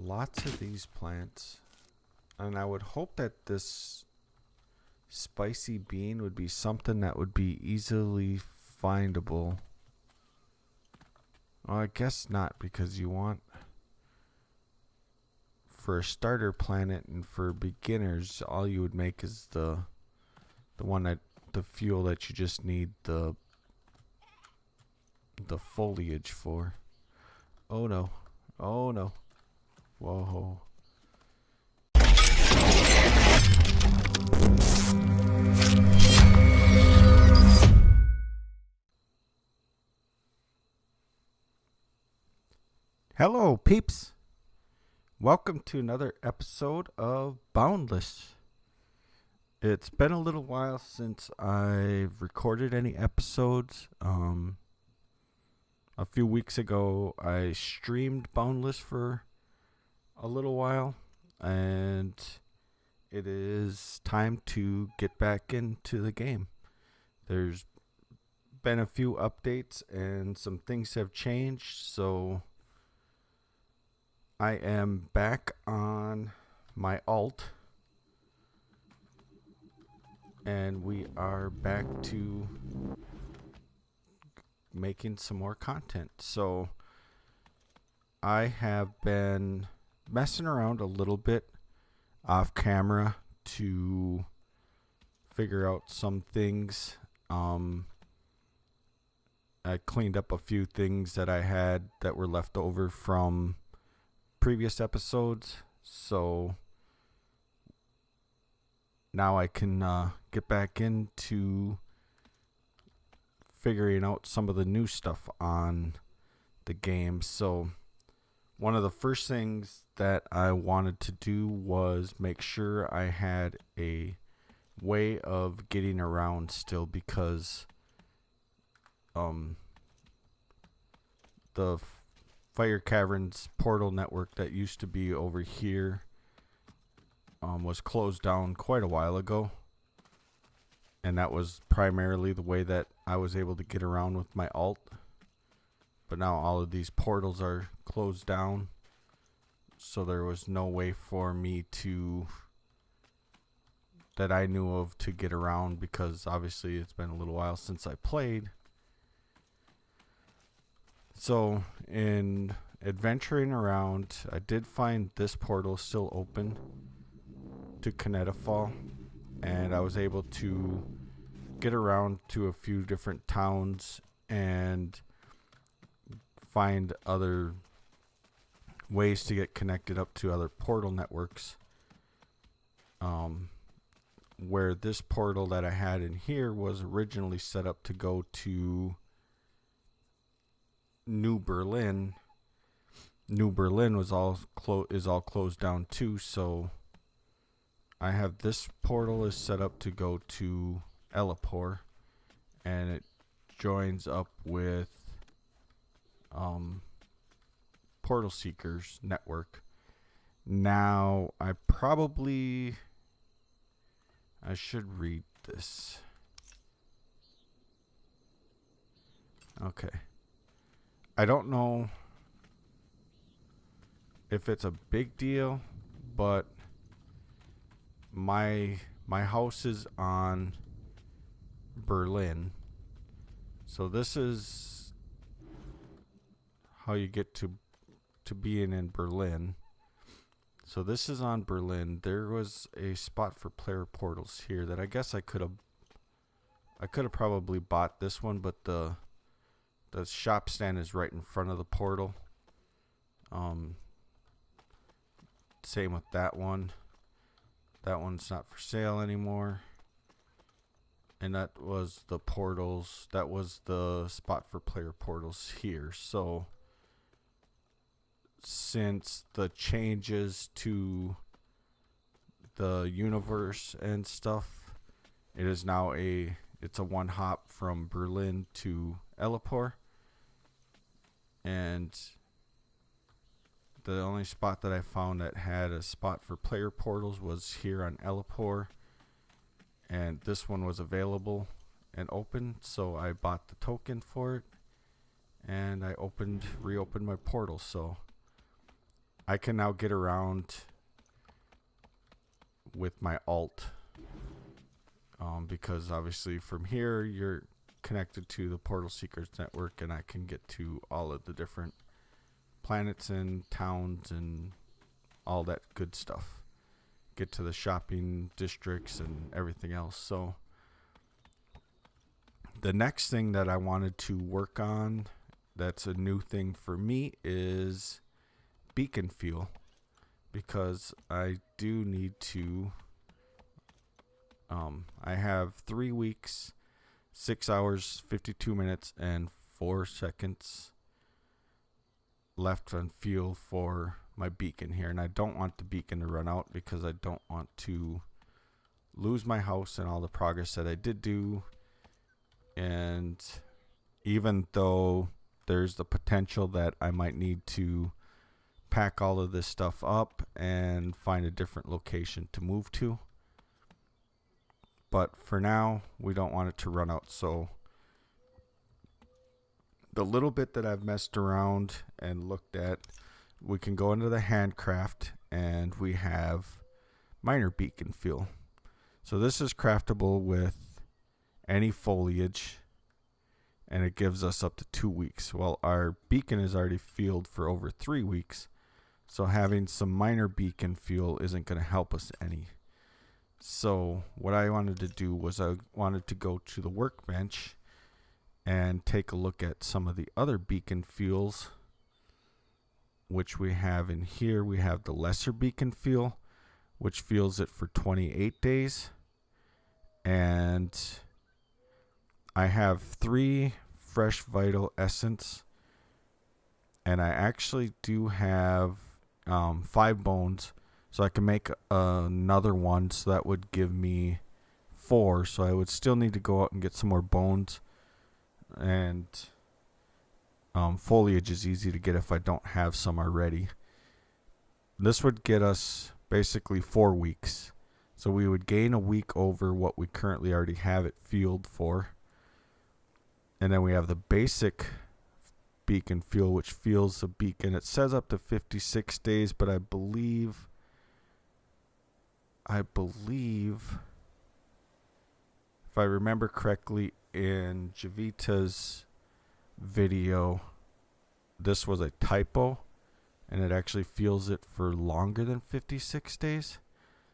lots of these plants, and I would hope that this spicy bean would be something that would be easily findable. Well, I guess not, because you want, for a starter planet and for beginners, all you would make is the one that the fuel that you just need the foliage for. Oh no. Oh no. Whoa. Hello, peeps. Welcome to another episode of Boundless. It's been a little while since I've recorded any episodes. A few weeks ago, I streamed Boundless for a little while, and it is time to get back into the game. There's been a few updates, and some things have changed, so I am back on my alt, and we are back to making some more content. So I have been messing around a little bit off camera to figure out some things. I cleaned up a few things that I had that were left over from previous episodes, so now I can get back into figuring out some of the new stuff on the game. So one of the first things that I wanted to do was make sure I had a way of getting around still, because the Fire Caverns portal network that used to be over here was closed down quite a while ago, and that was primarily the way that I was able to get around with my alt. But now all of these portals are closed down, so there was no way for me to, that I knew of, to get around, because obviously it's been a little while since I played. So in adventuring around, I did find this portal still open to Canetafall, and I was able to get around to a few different towns and find other ways to get connected up to other portal networks. Where this portal that I had in here was originally set up to go to New Berlin. New Berlin was is all closed down too, so I have this portal is set up to go to Elapor, and it joins up with Portal Seekers network. Now I should read this. Okay. I don't know if it's a big deal, but my house is on Berlin. So this is how you get to being in Berlin. So this is on Berlin. There was a spot for player portals here that I guess I could have probably bought this one, but the shop stand is right in front of the portal. Same with that one. That one's not for sale anymore. And that was the portals. That was the spot for player portals here. So since the changes to the universe and stuff, it is now it's a one hop from Berlin to Elapor. And the only spot that I found that had a spot for player portals was here on Elapor, and this one was available and open, so I bought the token for it, and I reopened my portal. So I can now get around with my alt, because obviously from here you're connected to the Portal Seekers network, and I can get to all of the different planets and towns and all that good stuff. Get to the shopping districts and everything else. So the next thing that I wanted to work on, that's a new thing for me, is beacon fuel, because I do need to I have 3 weeks, 6 hours, 52 minutes, and 4 seconds left on fuel for my beacon here, and I don't want the beacon to run out because I don't want to lose my house and all the progress that I did do. And even though there's the potential that I might need to pack all of this stuff up and find a different location to move to, but for now we don't want it to run out. So the little bit that I've messed around and looked at, we can go into the handcraft, and we have miner beacon fuel. So this is craftable with any foliage, and it gives us up to 2 weeks. Well, our beacon is already fueled for over 3 weeks, so having some miner beacon fuel isn't going to help us any. So what I wanted to do was I wanted to go to the workbench and take a look at some of the other beacon fuels, which we have in here. We have the lesser beacon fuel, which fuels it for 28 days. And I have 3 fresh vital essence, and I actually do have 5 bones, so I can make another one, so that would give me 4. So I would still need to go out and get some more bones, and foliage is easy to get if I don't have some already. This would get us basically 4 weeks, so we would gain a week over what we currently already have it fueled for. And then we have the basic beacon fuel, which fuels the beacon. It says up to 56 days, but I believe if I remember correctly, in Javita's video, this was a typo, and it actually fuels it for longer than 56 days.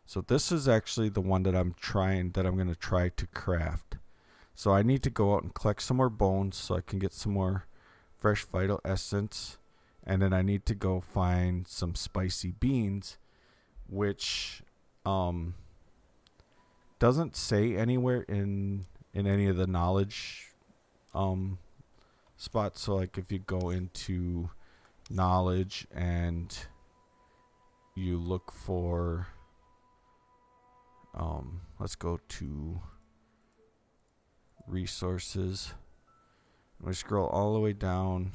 So this is actually the one that I'm going to try to craft. So I need to go out and collect some more bones so I can get some more fresh vital essence, and then I need to go find some spicy beans, which doesn't say anywhere in any of the knowledge spots. So like if you go into knowledge and you look for let's go to resources, we scroll all the way down.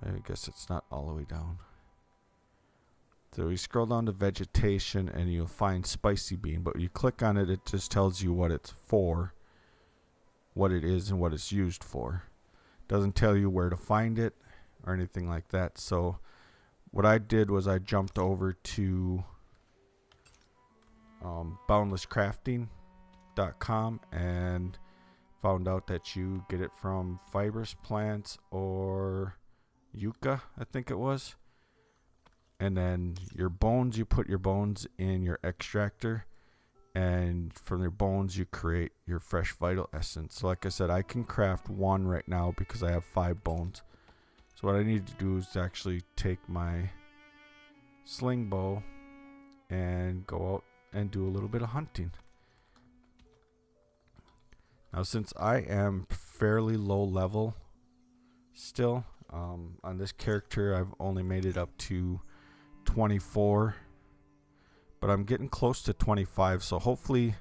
I guess it's not all the way down. So you scroll down to vegetation and you'll find spicy bean, but when you click on it, it just tells you what it's for, what it is, and what it's used for. It doesn't tell you where to find it or anything like that. So what I did was I jumped over to boundlesscrafting.com and found out that you get it from fibrous plants or yucca, I think it was. And then your bones, you put your bones in your extractor, and from your bones you create your fresh vital essence. So like I said, I can craft 1 right now because I have 5 bones. So what I need to do is actually take my sling bow and go out and do a little bit of hunting. Now since I am fairly low level still, on this character I've only made it up to 24, but I'm getting close to 25, so hopefully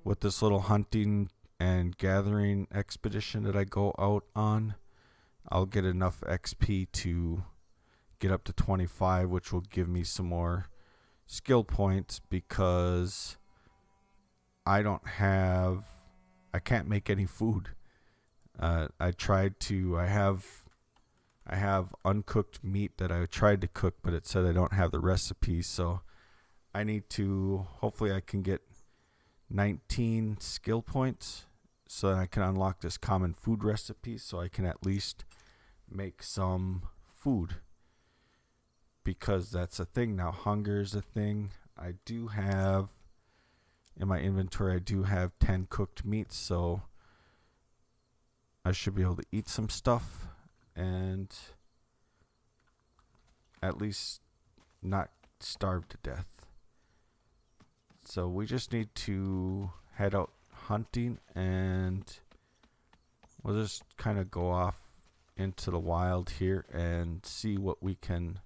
with this little hunting and gathering expedition that I go out on, I'll get enough XP to get up to 25, which will give me some more skill points, because I can't make any food. I have I have uncooked meat that I tried to cook, but it said I don't have the recipe, so I need to, hopefully I can get 19 skill points so that I can unlock this common food recipe so I can at least make some food. Because that's a thing now. Hunger is a thing. I do have, in my inventory, I do have 10 cooked meats, so I should be able to eat some stuff and at least not starve to death. So we just need to head out hunting, and we'll just kind of go off into the wild here and see what we can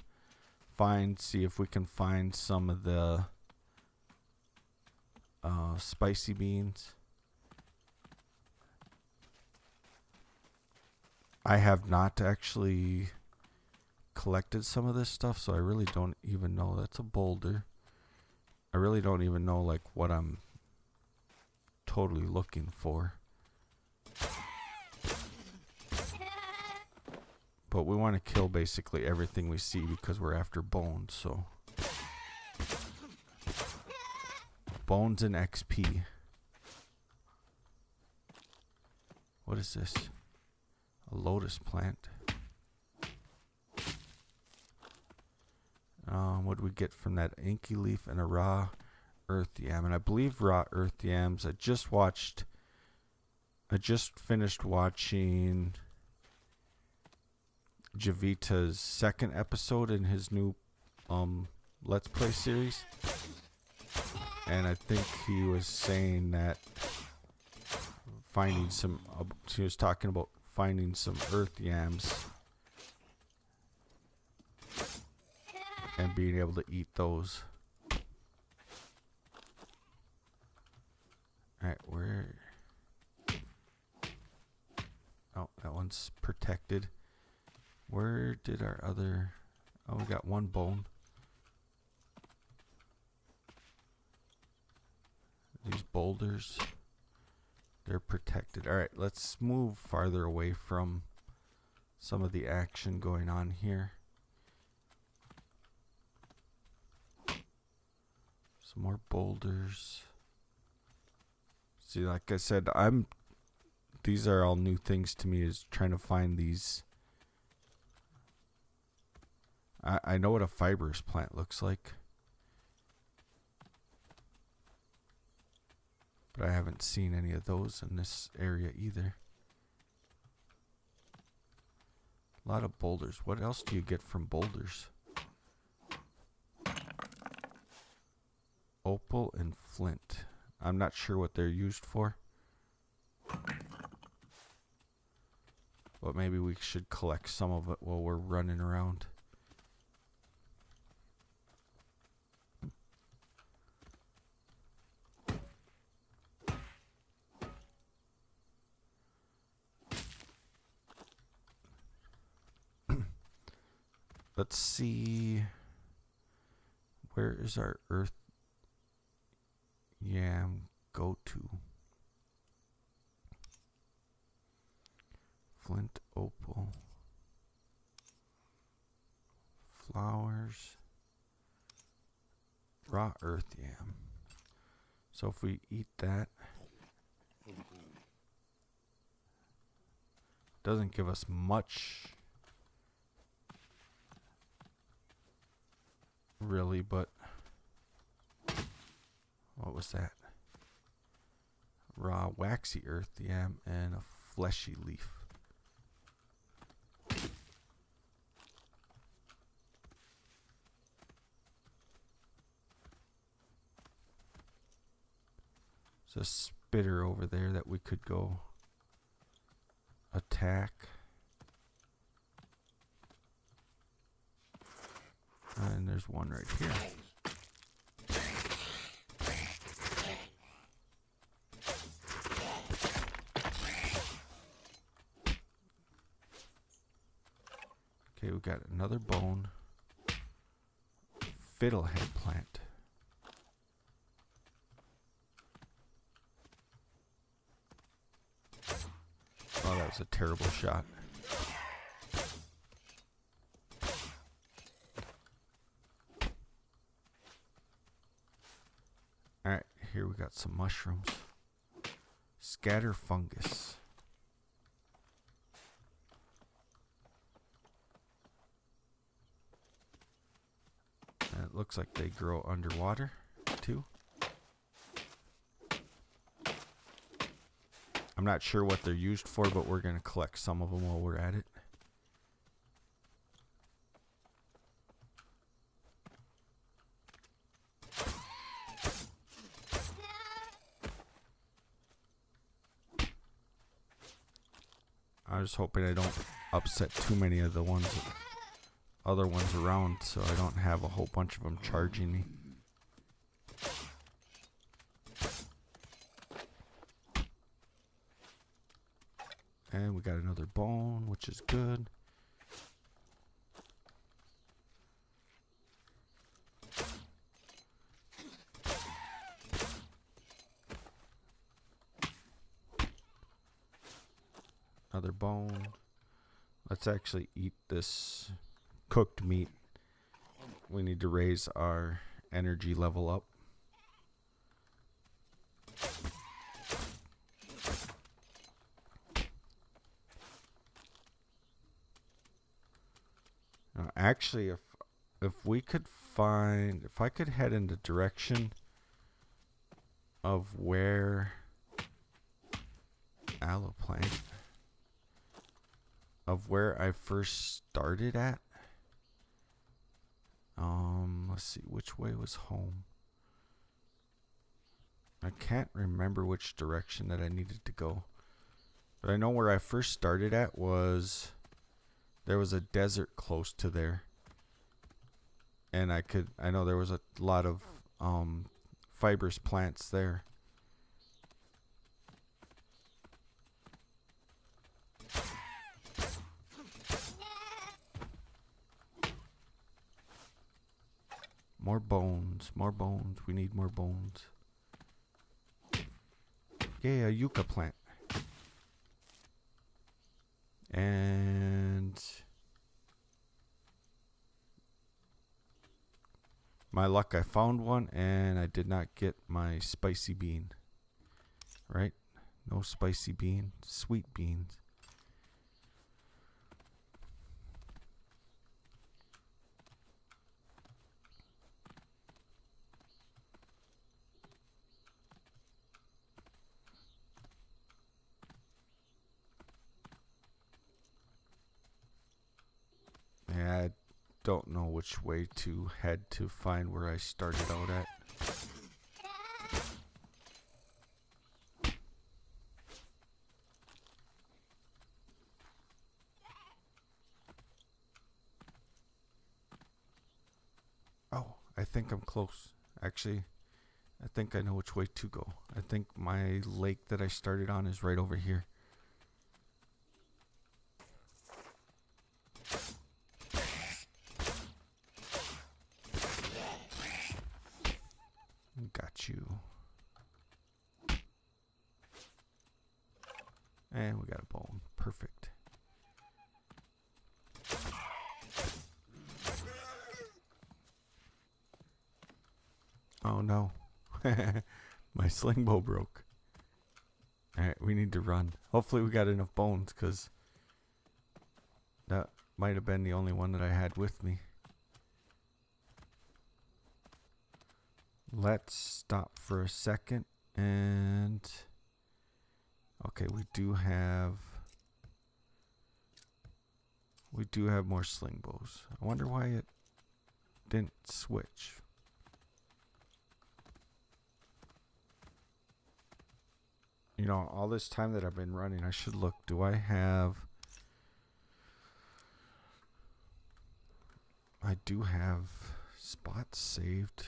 find, see if we can find some of the spicy beans. I have not actually collected some of this stuff, so I really don't even know. That's a boulder. I really don't even know like what I'm totally looking for. But we want to kill basically everything we see because we're after bones, so bones and XP. What is this? A lotus plant. What do we get from that? Inky leaf and a raw earth yam. And I believe raw earth yams. I just finished watching Javita's second episode in his new Let's Play series. And I think he was saying that he was talking about finding some earth yams and being able to eat those. Alright, where? Oh, that one's protected. Where did our other... Oh, we got one bone. These boulders, they're protected. Alright, let's move farther away from some of the action going on here. Some more boulders. See, like I said, these are all new things to me, is trying to find these. I know what a fibrous plant looks like, but I haven't seen any of those in this area either. A lot of boulders. What else do you get from boulders? Opal and flint. I'm not sure what they're used for, but maybe we should collect some of it while we're running around. Let's see. Where is our earth yam go to? Flint, opal, flowers, raw earth yam. So if we eat that, doesn't give us much really, but what was that? Raw waxy earth yam and a fleshy leaf. There's a spitter over there that we could go attack. And there's one right here. Okay, we got another bone. Fiddlehead plant. Oh, that was a terrible shot. here we got some mushrooms. Scatter fungus. And it looks like they grow underwater too. I'm not sure what they're used for, but we're going to collect some of them while we're at it. I was hoping I don't upset too many of the other ones around, so I don't have a whole bunch of them charging me. And we got another bone, which is good. Another bone. Let's actually eat this cooked meat. We need to raise our energy level up. Actually, if we could find, if I could head in the direction of where aloe plant, of where I first started at. Let's see, which way was home? I can't remember which direction that I needed to go. But I know where I first started at was, there was a desert close to there. And I know there was a lot of fibrous plants there. More bones, more bones. We need more bones. Yeah, a yucca plant. And my luck, I found one and I did not get my spicy bean. Right? No spicy bean, sweet beans. Yeah, I don't know which way to head to find where I started out at. Oh, I think I'm close. Actually, I think I know which way to go. I think my lake that I started on is right over here. Got you. And we got a bone. Perfect. Oh no. My sling bow broke. Alright, we need to run. Hopefully we got enough bones, because that might have been the only one that I had with me. Let's stop for a second and... Okay, we do have more sling bows. I wonder why it didn't switch. You know, all this time that I've been running, I should look. Do I have... I do have spots saved.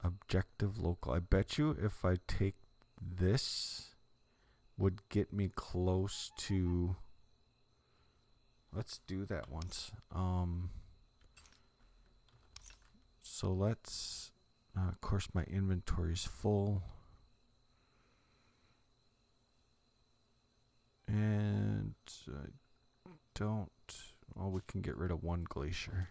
Objective local. I bet you if I take this, would get me close to... Let's do that once. So let's... of course my inventory is full. And I don't... Well, we can get rid of one glacier.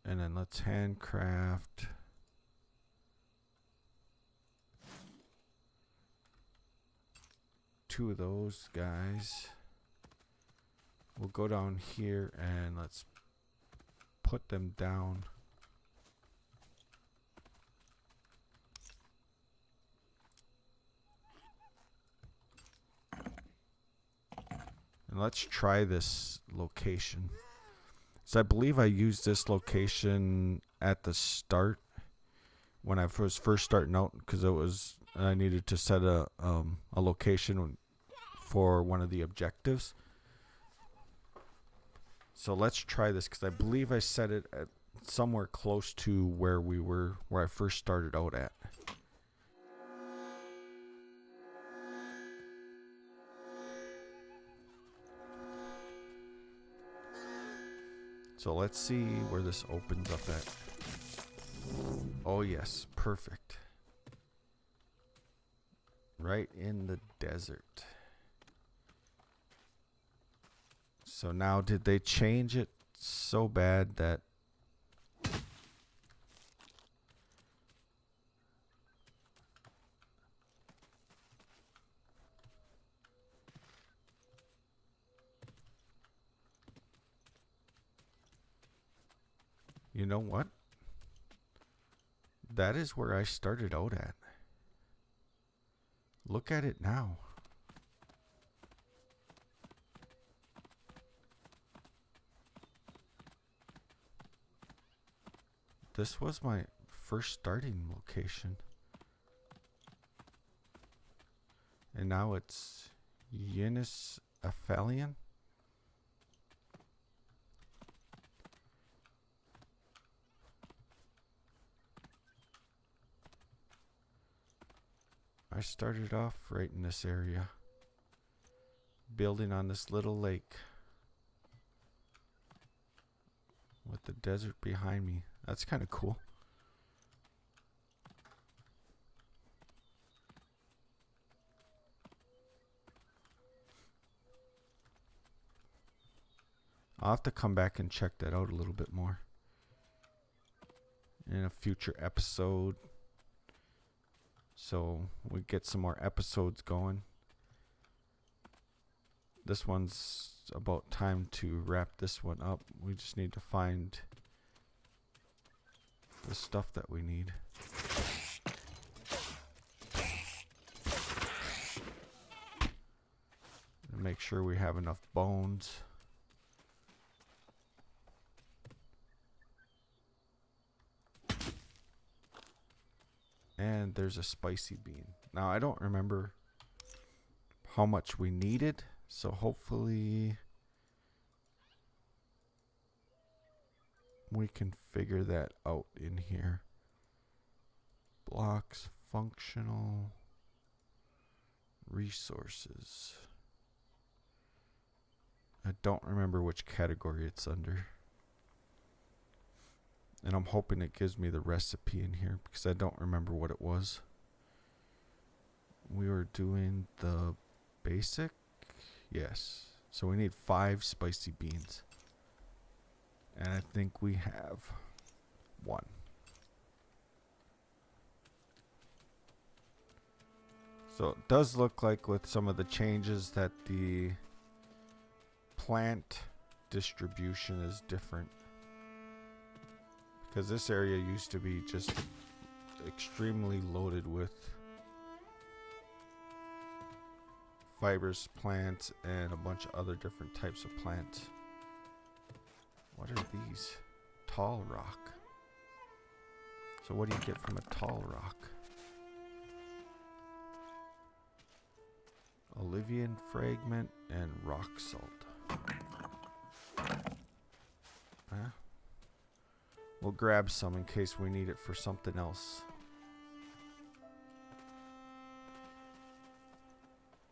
And then let's handcraft two of those guys. We'll go down here and let's put them down. And let's try this location. So I believe I used this location at the start when I was first starting out, because I needed to set a location for one of the objectives. So let's try this, because I believe I set it at somewhere close to where I first started out at. So let's see where this opens up at. Oh yes, perfect. Right in the desert. So now, did they change it so bad that you know what? That is where I started out at. Look at it now. This was my first starting location. And now it's E16. I started off right in this area, building on this little lake with the desert behind me. That's kind of cool. I'll have to come back and check that out a little bit more in a future episode, so we get some more episodes going. This one's about time to wrap this one up. We just need to find the stuff that we need. And make sure we have enough bones. And there's a spicy bean. Now I don't remember how much we needed, so hopefully we can figure that out in here. Blocks, functional, resources. I don't remember which category it's under. And I'm hoping it gives me the recipe in here, because I don't remember what it was. We were doing the basic. Yes. So we need 5 spicy beans. And I think we have 1. So it does look like with some of the changes that the plant distribution is different. Because this area used to be just extremely loaded with fibrous plants and a bunch of other different types of plants. What are these? Tall rock. So what do you get from a tall rock? Olivian fragment and rock salt. Huh? We'll grab some in case we need it for something else.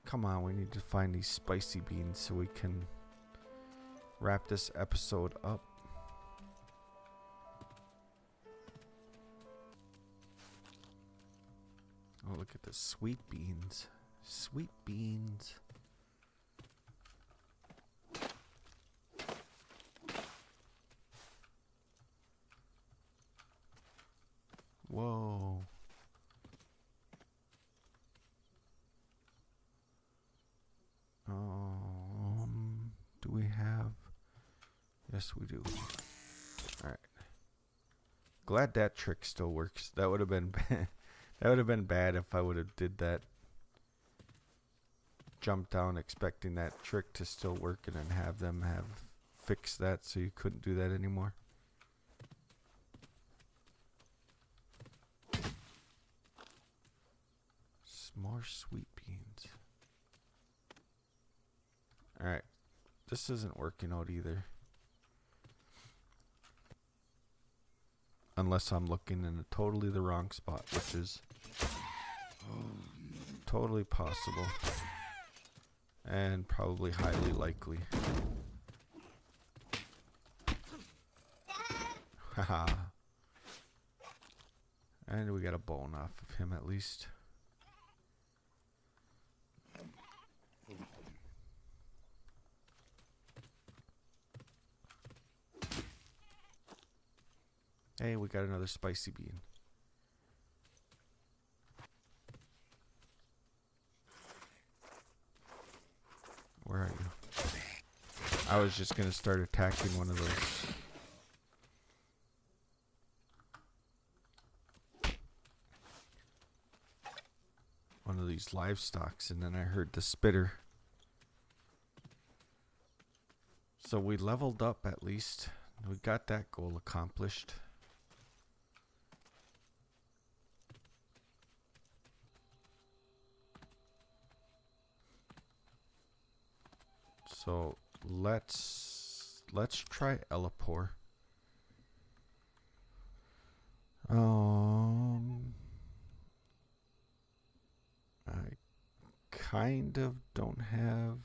Come on, we need to find these spicy beans so we can wrap this episode up. Oh, look at the sweet beans. Sweet beans. Whoa. Do we have? Yes, we do. Alright. Glad that trick still works. That would have been bad. That would have been bad if I would have did that. Jump down expecting that trick to still work and then have them have fixed that so you couldn't do that anymore. More sweet beans. Alright. This isn't working out either. Unless I'm looking in totally the wrong spot, which is totally possible. And probably highly likely. Haha. And we got a bone off of him at least. Hey, we got another spicy bean. Where are you? I was just gonna start attacking one of those. One of these livestocks, and then I heard the spitter. So we leveled up at least. We got that goal accomplished. So let's try Elipore. I kind of don't have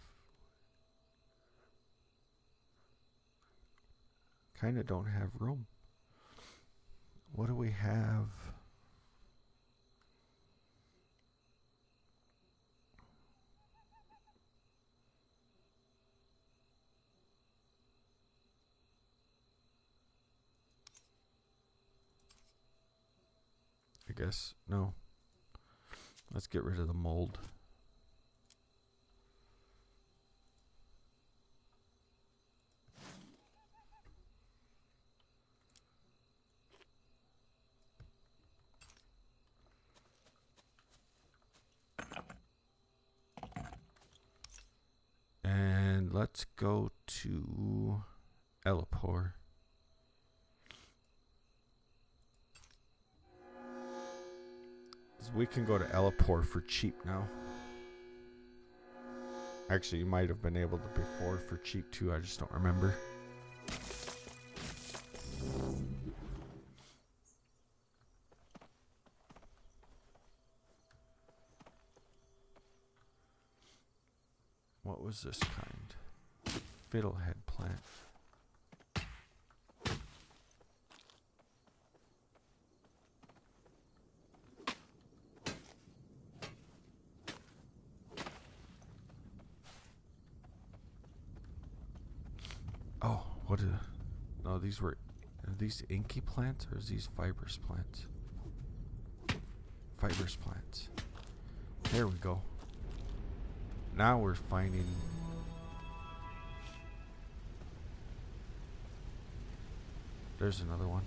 room. What do we have? I guess no. Let's get rid of the mold. And let's go to Elipore. We can go to Elipore for cheap now. Actually, you might have been able to before for cheap too. I just don't remember. What was this kind? Fiddlehead plant. Oh, what are... No, these were... Are these inky plants or is these fibrous plants? Fibrous plants. There we go. Now we're finding... There's another one.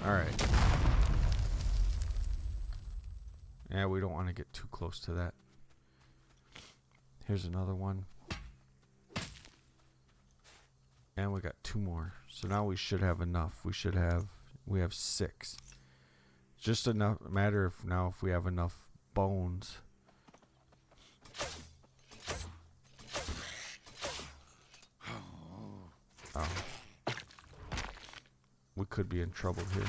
Alright. Yeah, we don't want to get too close to that. Here's another one. And we got 2 more. So now we should have enough. We have 6. Just enough matter of now if we have enough bones. Oh. We could be in trouble here.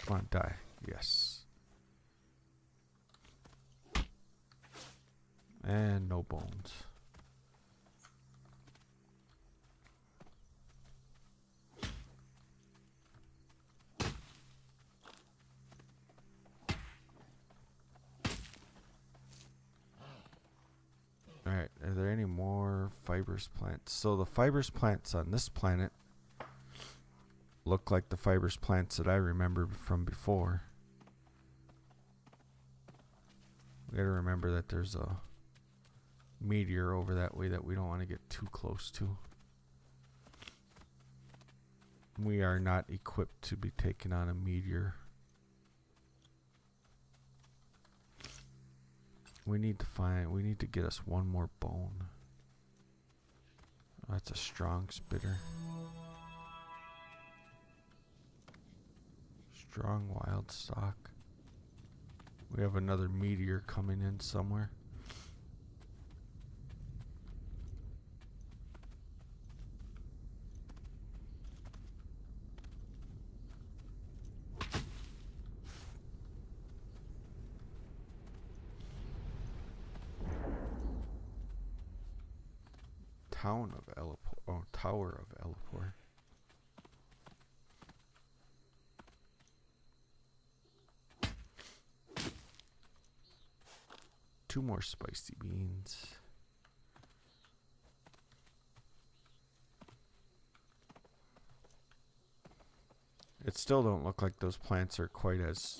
Come on, die. Yes. And no bones. fibrous plants. So the fibrous plants on this planet look like the fibrous plants that I remember from before. We gotta remember that there's a meteor over that way that we don't want to get too close to. We are not equipped to be taking on a meteor. We need to get us one more bone. Oh, that's a strong spitter. Strong wild stock. We have another meteor coming in somewhere. Tower of Elipor. Two more spicy beans. It still don't look like those plants are quite as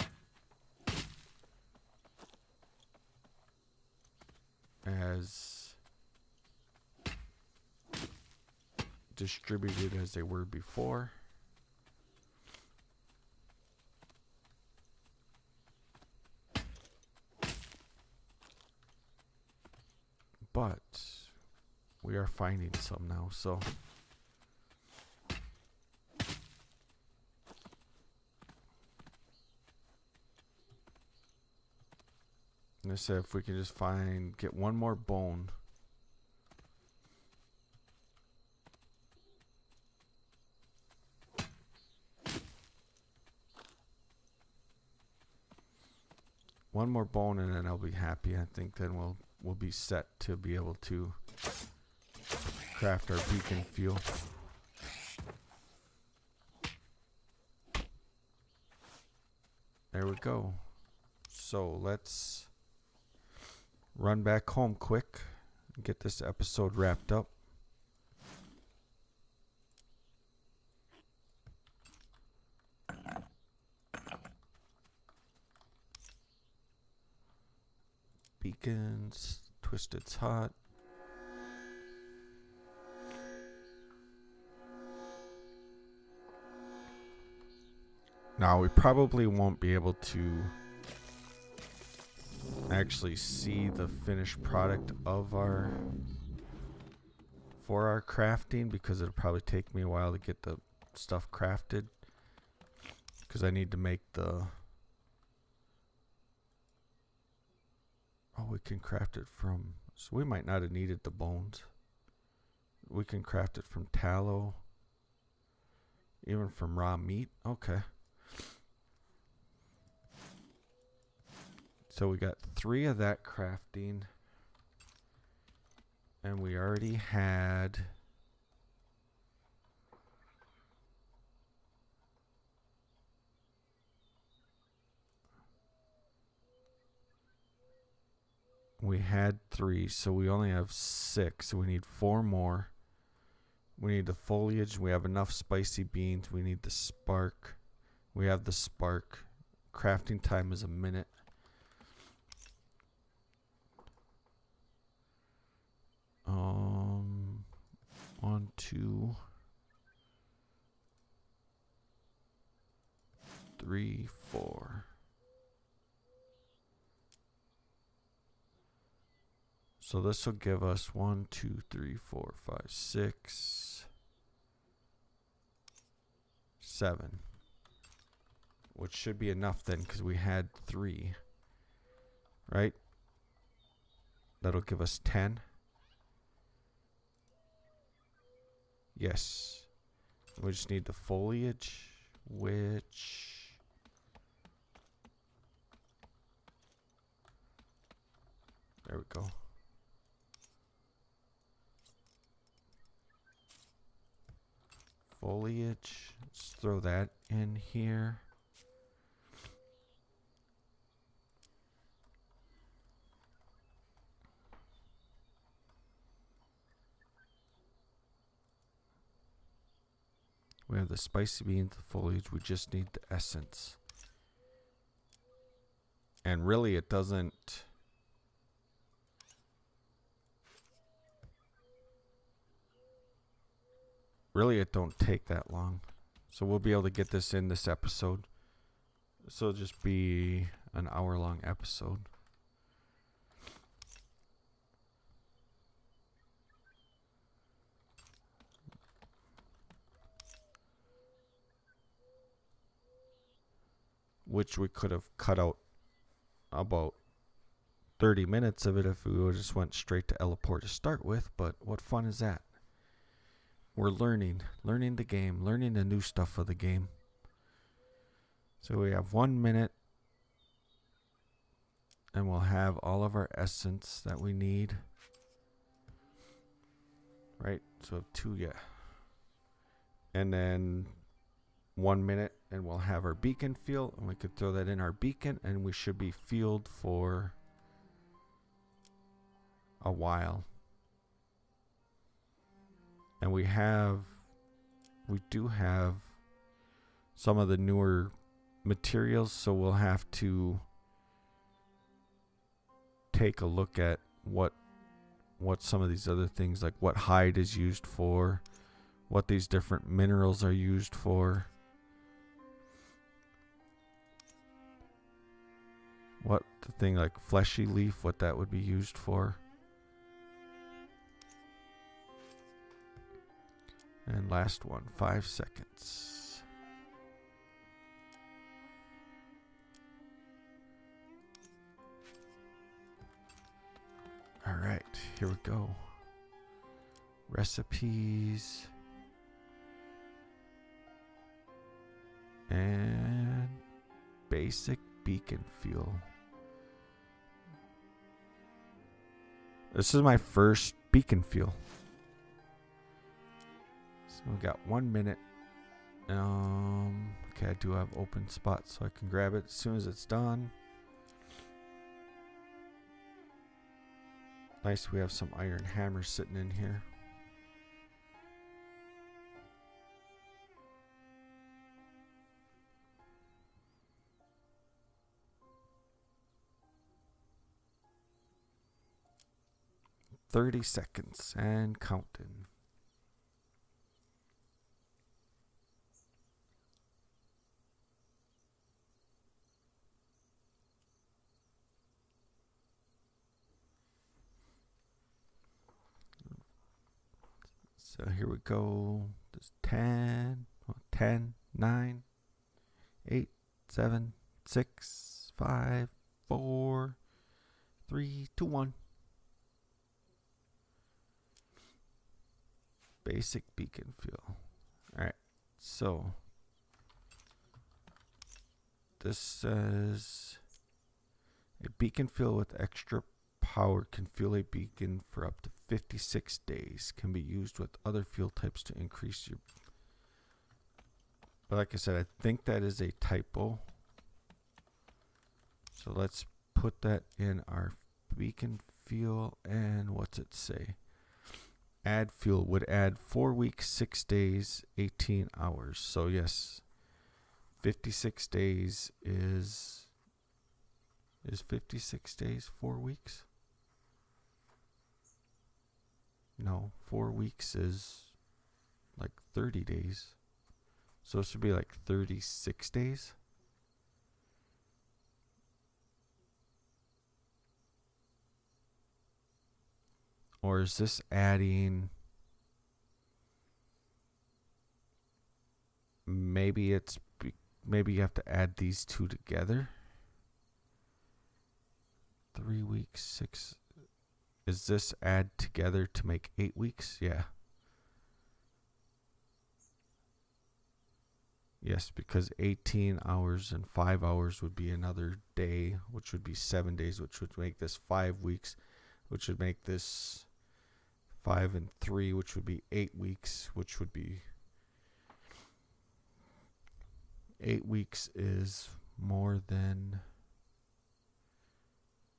distributed as they were before. But we are finding some now, so I said if we can just get one more bone. One more bone and then I'll be happy. I think then we'll be set to be able to craft our beacon fuel. There we go. So let's run back home quick and get this episode wrapped up. Beacons, Twisted's hot. Now we probably won't be able to actually see the finished product of our crafting because it'll probably take me a while to get the stuff crafted because I need to make the we can craft it from, so we might not have needed the bones. We can craft it from tallow, even from raw meat. Okay. So we got 3 of that crafting. And we already had we had 3, so we only have 6. So we need 4 more. We need the foliage. We have enough spicy beans. We need the spark. We have the spark. Crafting time is a minute. 1, 2, 3, 4. So this will give us 1, 2, 3, 4, 5, 6, 7. Which should be enough then because we had 3. Right? That'll give us 10. Yes. We just need the foliage, which there we go. Foliage. Let's throw that in here. We have the spicy beans, the foliage. We just need the essence. And really it doesn't... Really it don't take that long. So we'll be able to get this in this episode. This will just be an hour-long episode. Which we could have cut out about 30 minutes of it if we just went straight to Elaport to start with, but what fun is that? We're learning the game, learning the new stuff of the game. So we have 1 minute, and we'll have all of our essence that we need. Right, so 2, yeah. And then 1 minute, and we'll have our beacon field, and we could throw that in our beacon, and we should be fueled for a while. And we do have some of the newer materials, so we'll have to take a look at what some of these other things, like what hide is used for, what these different minerals are used for, what the thing like fleshy leaf, what that would be used for. And last one, 5 seconds. All right, here we go. Recipes. And basic beacon fuel. This is my first beacon fuel. So we got 1 minute. Okay, I do have open spots so I can grab it as soon as it's done. Nice, we have some iron hammers sitting in here. "30 seconds and counting." So here we go. There's 10, 9, 8, 7, 6, 5, 4, 3, 2, 1. Basic beacon fuel. Alright, so this says a beacon fuel with extra power can fuel a beacon for up to 56 days. Can be used with other fuel types to increase your... But like I said, I think that is a typo. So let's put that in our beacon fuel. And what's it say? Add fuel would add 4 weeks, 6 days, 18 hours. So yes, 56 days is 56 days 4 weeks? No, 4 weeks is like 30 days. So it should be like 36 days. Or is this adding... Maybe you have to add these two together. 3 weeks, 6... Is this add together to make 8 weeks? Yeah. Yes, because 18 hours and 5 hours would be another day, which would be 7 days, which would make this 5 weeks, which would make this 5 and 3, which would be 8 weeks, which would be 8 weeks is more than,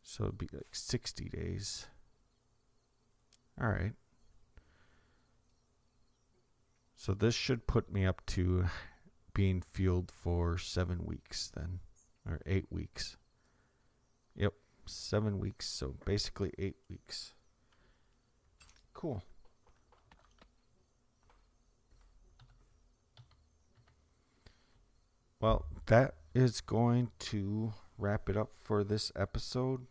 so it'd be like 60 days. All right. So this should put me up to being fueled for 7 weeks then, or 8 weeks. Yep, 7 weeks, so basically 8 weeks. Cool. Well, that is going to wrap it up for this episode.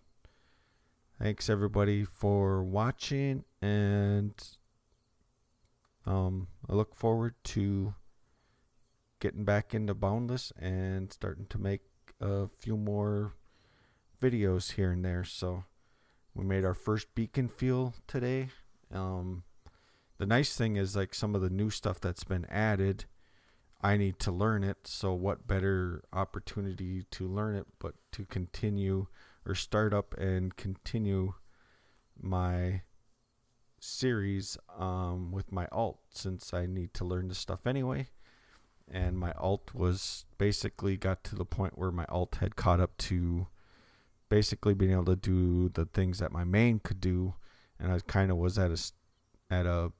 Thanks everybody for watching, and I look forward to getting back into Boundless and starting to make a few more videos here and there. So we made our first beacon fuel today. The nice thing is, like, some of the new stuff that's been added, I need to learn it. So what better opportunity to learn it but to continue or start up and continue my series with my alt, since I need to learn this stuff anyway. And my alt was basically got to the point where my alt had caught up to basically being able to do the things that my main could do, and I kind of was at a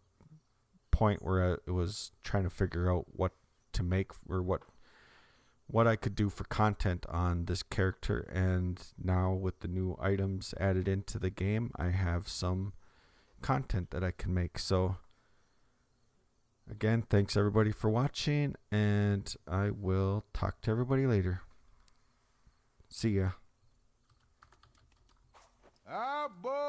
point where I was trying to figure out what to make, or what I could do for content on this character. And now with the new items added into the game, I have some content that I can make. So again, thanks everybody for watching, and I will talk to everybody later. See ya. Ah, boy.